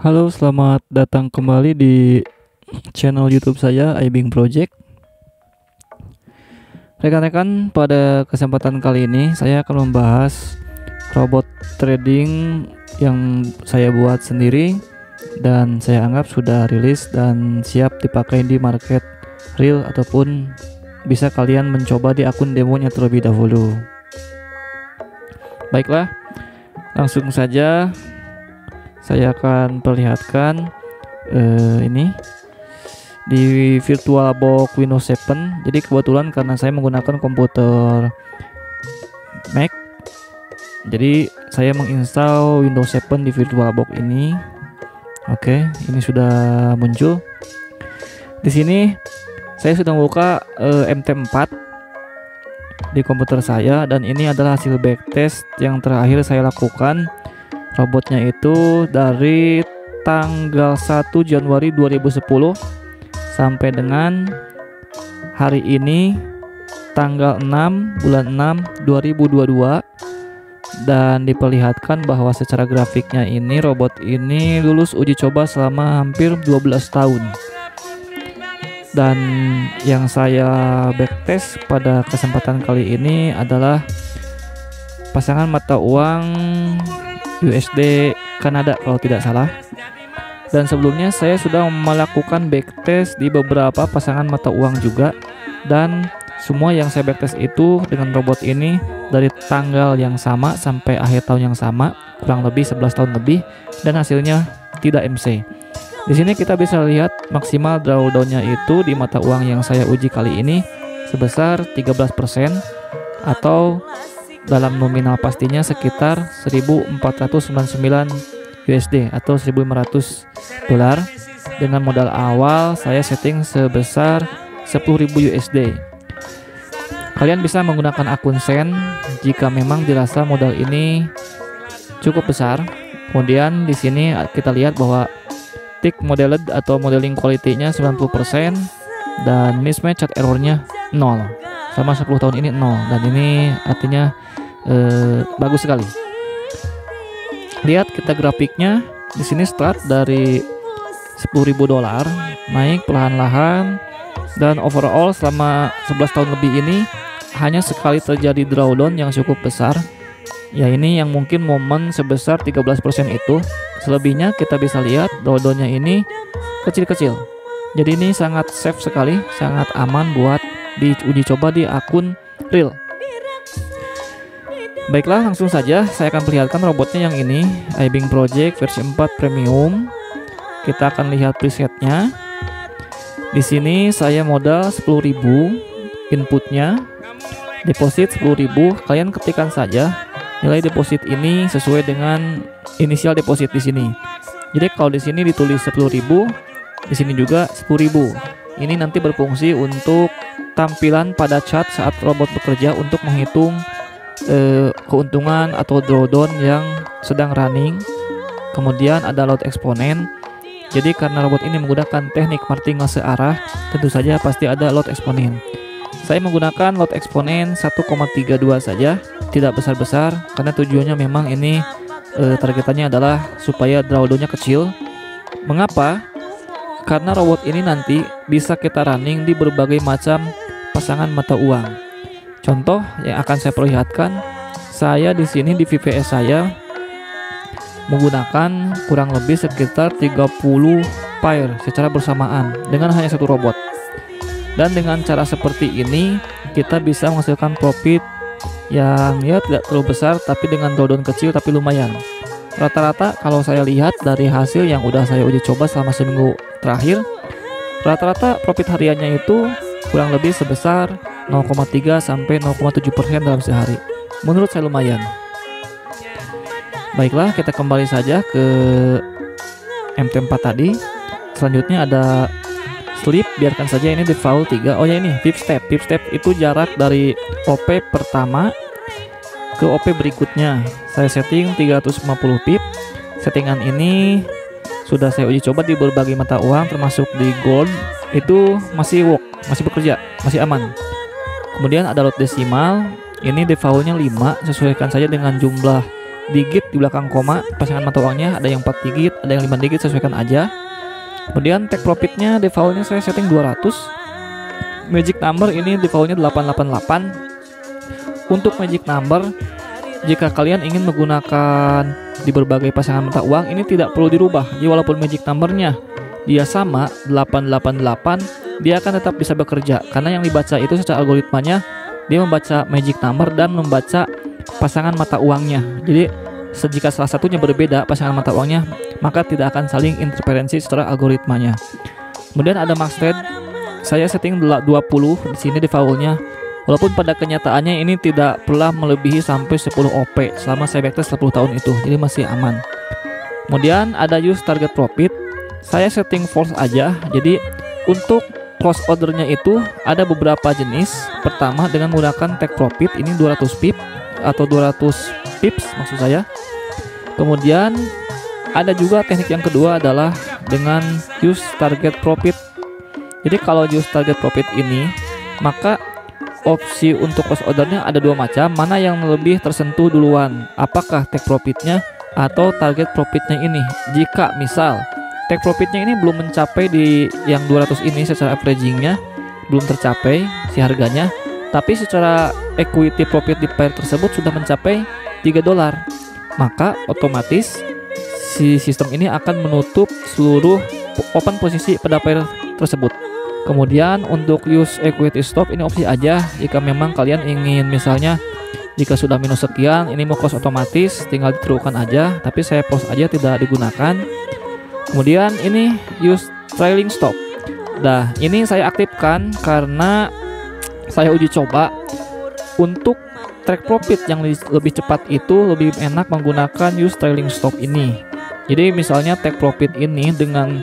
Halo, selamat datang kembali di channel YouTube saya, iBing Project. Rekan-rekan, pada kesempatan kali ini saya akan membahas robot trading yang saya buat sendiri dan saya anggap sudah rilis dan siap dipakai di market real ataupun bisa kalian mencoba di akun demonya terlebih dahulu. Baiklah, langsung saja saya akan perlihatkan ini di VirtualBox Windows 7. Jadi kebetulan karena saya menggunakan komputer Mac, jadi saya menginstal Windows 7 di VirtualBox ini. Oke, ini sudah muncul. Di sini saya sudah membuka MT4 di komputer saya, dan ini adalah hasil backtest yang terakhir saya lakukan. Robotnya itu dari tanggal 1 Januari 2010 sampai dengan hari ini tanggal 6 bulan 6 2022, dan diperlihatkan bahwa secara grafiknya ini robot ini lulus uji coba selama hampir 12 tahun. Dan yang saya backtest pada kesempatan kali ini adalah pasangan mata uang USD Kanada kalau tidak salah. Dan sebelumnya saya sudah melakukan backtest di beberapa pasangan mata uang juga, dan semua yang saya backtest itu dengan robot ini dari tanggal yang sama sampai akhir tahun yang sama, kurang lebih 11 tahun lebih, dan hasilnya tidak MC. Di sini kita bisa lihat maksimal drawdown-nya itu di mata uang yang saya uji kali ini sebesar 13%, atau dalam nominal pastinya sekitar 1499 USD atau 1500 dolar. Dengan modal awal saya setting sebesar 10.000 USD. Kalian bisa menggunakan akun Sen jika memang dirasa modal ini cukup besar. Kemudian di sini kita lihat bahwa tick modeled atau modeling quality-nya 90% dan mismatch chart error-nya 0. Selama 10 tahun ini 0, dan ini artinya bagus sekali. Lihat kita grafiknya di sini, start dari 10.000 dolar, naik perlahan-lahan, dan overall selama 11 tahun lebih ini hanya sekali terjadi drawdown yang cukup besar. Ya, ini yang mungkin momen sebesar 13% itu. Selebihnya kita bisa lihat drawdownnya ini kecil-kecil. Jadi ini sangat safe sekali, sangat aman buat diuji coba di akun real. Baiklah, langsung saja saya akan perlihatkan robotnya yang ini, iBing Project versi 4 Premium. Kita akan lihat presetnya. Di sini saya modal 10.000 inputnya, deposit 10.000. Kalian ketikkan saja nilai deposit ini sesuai dengan inisial deposit di sini. Jadi kalau di sini ditulis 10.000, di sini juga 10.000. Ini nanti berfungsi untuk tampilan pada chart saat robot bekerja untuk menghitung keuntungan atau drawdown yang sedang running. Kemudian ada load eksponen. Jadi karena robot ini menggunakan teknik martingale searah, tentu saja pasti ada load eksponen. Saya menggunakan load eksponen 1,32 saja, tidak besar-besar, karena tujuannya memang ini targetannya adalah supaya drawdownnya kecil. Mengapa? Karena robot ini nanti bisa kita running di berbagai macam pasangan mata uang. Contoh yang akan saya perlihatkan, saya di sini di VPS saya menggunakan kurang lebih sekitar 30 pair secara bersamaan dengan hanya satu robot. Dan dengan cara seperti ini kita bisa menghasilkan profit yang ya tidak terlalu besar, tapi dengan drawdown kecil tapi lumayan. Rata-rata kalau saya lihat dari hasil yang udah saya uji coba selama seminggu terakhir, rata-rata profit hariannya itu kurang lebih sebesar 0,3 sampai 0,7% dalam sehari. Menurut saya lumayan. Baiklah, kita kembali saja ke MT4 tadi. Selanjutnya ada sleep, biarkan saja ini default 3. Oh ya, ini pip step. Pip step itu jarak dari OP pertama ke OP berikutnya. Saya setting 350 pip. Settingan ini sudah saya uji coba di berbagai mata uang termasuk di gold. Itu masih work, masih bekerja, masih aman. Kemudian ada lot desimal, ini defaultnya 5, sesuaikan saja dengan jumlah digit di belakang koma pasangan mata uangnya, ada yang 4 digit, ada yang 5 digit, sesuaikan aja. Kemudian take profitnya defaultnya saya setting 200. Magic number ini defaultnya 888. Untuk magic number, jika kalian ingin menggunakan di berbagai pasangan mata uang, ini tidak perlu dirubah. Jadi walaupun magic numbernya dia sama 888, dia akan tetap bisa bekerja karena yang dibaca itu secara algoritmanya dia membaca magic number dan membaca pasangan mata uangnya. Jadi jika salah satunya berbeda pasangan mata uangnya, maka tidak akan saling interferensi secara algoritmanya. Kemudian ada max trade, saya setting 20 di sini defaultnya. Walaupun pada kenyataannya ini tidak pernah melebihi sampai 10 OP selama saya backtest 10 tahun itu, jadi masih aman. Kemudian ada use target profit, saya setting false aja. Jadi untuk close ordernya itu ada beberapa jenis. Pertama dengan menggunakan take profit, ini 200 pip atau 200 pips maksud saya. Kemudian ada juga teknik yang kedua adalah dengan use target profit. Jadi kalau use target profit ini, maka opsi untuk close ordernya ada dua macam, mana yang lebih tersentuh duluan, apakah take profitnya atau target profitnya ini. Jika misal take profitnya ini belum mencapai di yang 200 ini secara averagingnya belum tercapai si harganya, tapi secara equity profit di pair tersebut sudah mencapai $3, maka otomatis si sistem ini akan menutup seluruh open posisi pada pair tersebut. Kemudian untuk use equity stop ini opsi aja. Jika memang kalian ingin misalnya jika sudah minus sekian ini mau close otomatis, tinggal diterukan aja, tapi saya pause aja tidak digunakan. Kemudian ini use trailing stop. Nah ini saya aktifkan karena saya uji coba untuk track profit yang lebih cepat itu lebih enak menggunakan use trailing stop ini. Jadi misalnya take profit ini dengan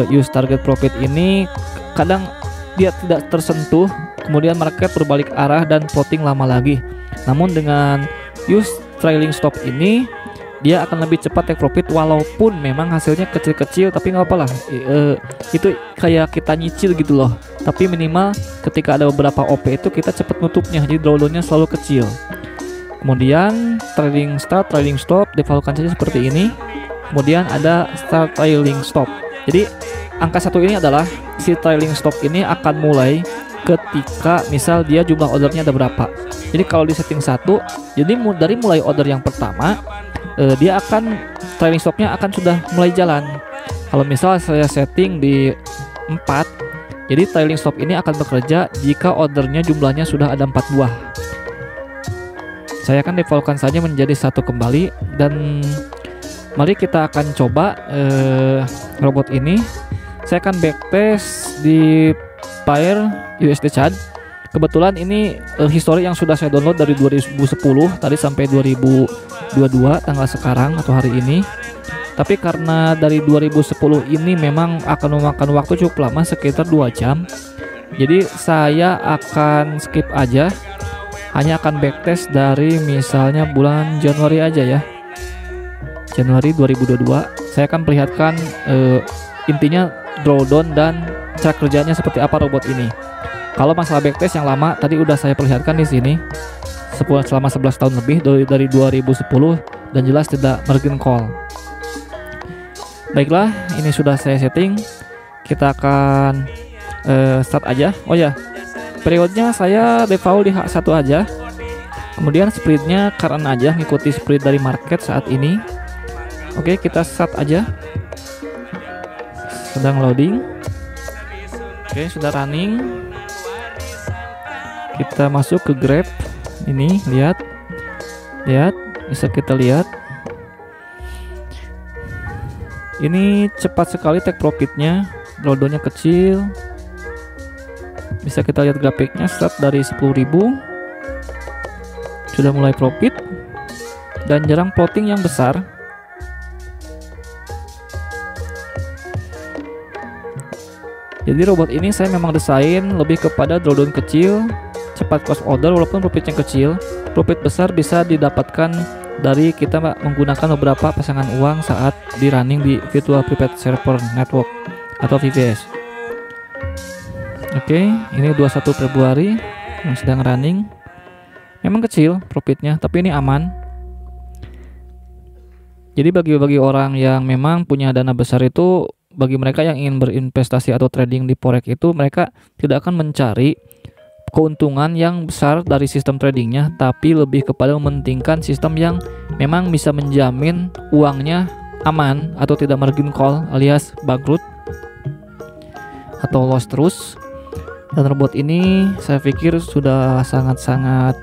use target profit ini kadang dia tidak tersentuh, kemudian market berbalik arah dan plotting lama lagi. Namun dengan use trailing stop ini dia akan lebih cepat take profit, walaupun memang hasilnya kecil-kecil, tapi nggak apa-apa lah. Itu kayak kita nyicil gitu loh. Tapi minimal ketika ada beberapa OP itu kita cepat nutupnya, jadi drawdownnya selalu kecil. Kemudian trailing start, trailing stop defaultkan saja seperti ini. Kemudian ada start trailing stop. Jadi angka satu ini adalah si trailing stop ini akan mulai ketika misal dia jumlah ordernya ada berapa. Jadi kalau di setting 1, jadi dari mulai order yang pertama dia akan trailing stopnya akan sudah mulai jalan. Kalau misal saya setting di 4, jadi trailing stop ini akan bekerja jika ordernya jumlahnya sudah ada 4 buah. Saya akan defaultkan saja menjadi 1 kembali, dan mari kita akan coba robot ini. Saya akan backtest di pair USD CAD. Kebetulan ini history yang sudah saya download dari 2010 tadi sampai 2022 tanggal sekarang atau hari ini. Tapi karena dari 2010 ini memang akan memakan waktu cukup lama, sekitar 2 jam. Jadi saya akan skip aja, hanya akan backtest dari misalnya bulan Januari aja ya, Januari 2022. Saya akan perlihatkan intinya drawdown dan cara kerjanya seperti apa robot ini. Kalau masalah backtest yang lama tadi udah saya perlihatkan di sini selama 11 tahun lebih dari 2010, dan jelas tidak margin call. Baiklah, ini sudah saya setting. Kita akan start aja. Oh ya, periodenya saya default di H1 aja. Kemudian spreadnya current aja, ngikuti spread dari market saat ini. Oke, kita start aja. Sedang loading. Oke, sudah running. Kita masuk ke graph. Ini lihat, bisa kita lihat. Ini cepat sekali take profitnya, drawdownnya kecil. Bisa kita lihat grafiknya, start dari 10.000 sudah mulai profit, dan jarang plotting yang besar. Jadi robot ini saya memang desain lebih kepada drawdown kecil, cepat close order walaupun profitnya kecil. Profit besar bisa didapatkan dari kita menggunakan beberapa pasangan uang saat di running di Virtual Private Server Network atau VPS. Oke, ini 21 Februari yang sedang running. Memang kecil profitnya, tapi ini aman. Jadi bagi orang yang memang punya dana besar itu, bagi mereka yang ingin berinvestasi atau trading di forex itu, mereka tidak akan mencari keuntungan yang besar dari sistem tradingnya, tapi lebih kepada mementingkan sistem yang memang bisa menjamin uangnya aman atau tidak margin call alias bangkrut atau loss terus. Dan robot ini saya pikir sudah sangat-sangat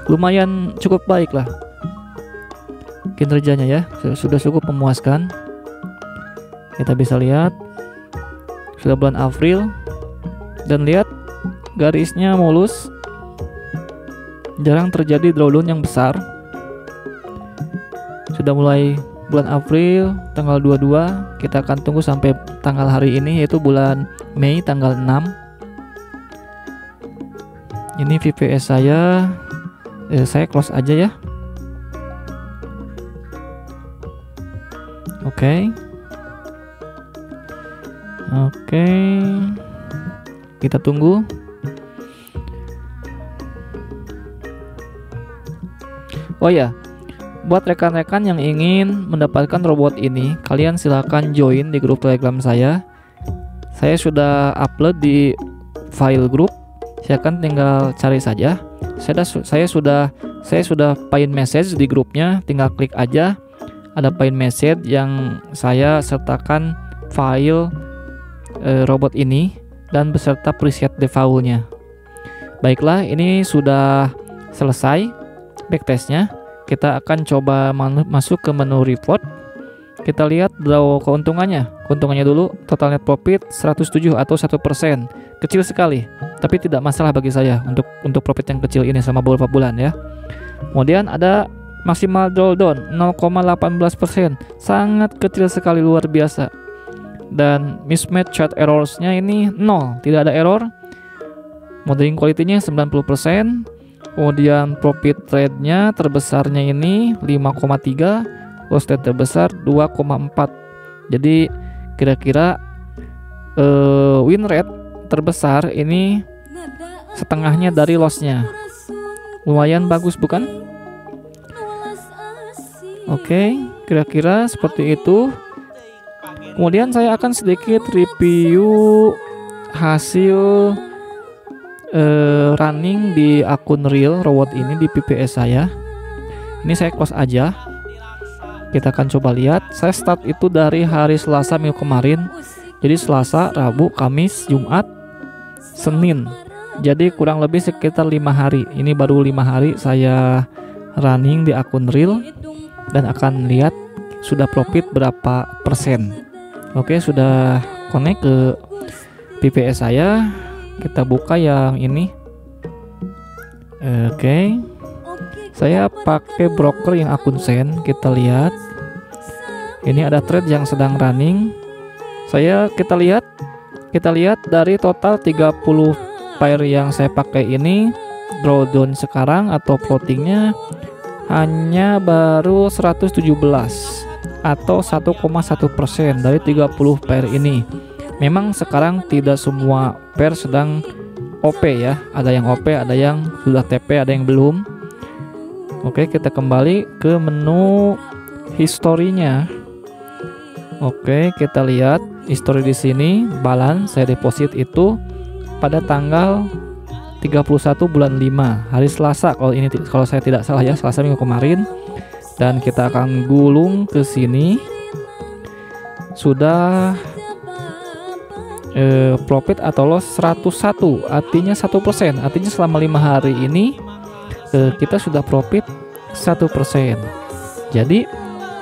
lumayan cukup baik lah kinerjanya ya, sudah cukup memuaskan. Kita bisa lihat sudah bulan April dan lihat garisnya mulus, jarang terjadi drawdown yang besar. Sudah mulai bulan April tanggal 22, kita akan tunggu sampai tanggal hari ini, yaitu bulan Mei tanggal 6. Ini VPS saya close aja ya. Oke. Kita tunggu. Oh ya, buat rekan-rekan yang ingin mendapatkan robot ini, kalian silahkan join di grup Telegram saya. Saya sudah upload di file grup. Silahkan tinggal cari saja. Saya sudah pin message di grupnya, tinggal klik aja. Ada pin message yang saya sertakan file robot ini dan beserta preset defaultnya. Baiklah, ini sudah selesai backtestnya. Kita akan coba masuk ke menu report. Kita lihat draw keuntungannya. Keuntungannya dulu, total net profit 107 atau 1%. Kecil sekali, tapi tidak masalah bagi saya untuk profit yang kecil ini selama beberapa bulan ya. Kemudian ada maksimal drawdown 0,18%, sangat kecil sekali, luar biasa. Dan mismatch chart errors-nya ini 0, tidak ada error. Modeling quality-nya 90%. Kemudian profit trade-nya terbesarnya ini 5,3, loss trade terbesar 2,4. Jadi kira-kira win rate terbesar ini setengahnya dari loss-nya. Lumayan bagus bukan? Oke, kira-kira seperti itu. Kemudian saya akan sedikit review hasil running di akun real robot ini di PPS saya. Ini saya close aja. Kita akan coba lihat. Saya start itu dari hari Selasa minggu kemarin. Jadi Selasa, Rabu, Kamis, Jumat, Senin. Jadi kurang lebih sekitar 5 hari. Ini baru 5 hari saya running di akun real. Dan akan lihat sudah profit berapa persen. Oke, sudah connect ke PPS saya. Kita buka yang ini. Oke. Saya pakai broker yang akun Sen. Kita lihat. Ini ada trade yang sedang running. Kita lihat dari total 30 pair yang saya pakai ini, drawdown sekarang atau floatingnya hanya baru 117 atau 1,1% dari 30 pair ini. Memang sekarang tidak semua pair sedang OP ya. Ada yang OP, ada yang sudah TP, ada yang belum. Oke, kita kembali ke menu historinya. Oke, kita lihat history di sini. Balance saya deposit itu pada tanggal 31 bulan 5 hari Selasa, kalau saya tidak salah ya, Selasa minggu kemarin. Dan kita akan gulung ke sini. Sudah profit atau loss 101, artinya 1%. Artinya selama 5 hari ini kita sudah profit 1%. Jadi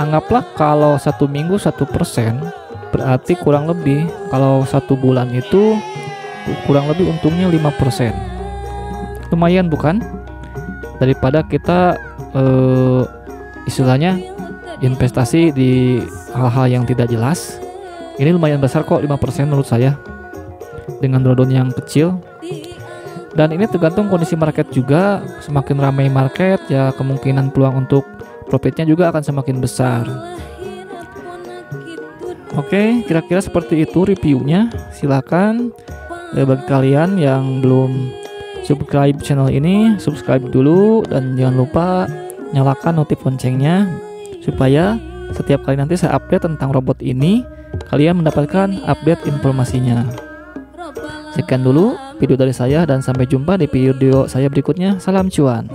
anggaplah kalau 1 minggu 1%, berarti kurang lebih kalau 1 bulan itu kurang lebih untungnya 5%. Lumayan bukan? Daripada kita istilahnya investasi di hal-hal yang tidak jelas. Ini lumayan besar kok, 5% menurut saya, dengan drawdown yang kecil. Dan ini tergantung kondisi market juga. Semakin ramai market ya, kemungkinan peluang untuk profitnya juga akan semakin besar. Oke, kira-kira seperti itu reviewnya. Silakan bagi kalian yang belum subscribe channel ini, subscribe dulu, dan jangan lupa nyalakan notif loncengnya supaya setiap kali nanti saya update tentang robot ini, kalian mendapatkan update informasinya. Sekian dulu video dari saya dan sampai jumpa di video saya berikutnya. Salam cuan.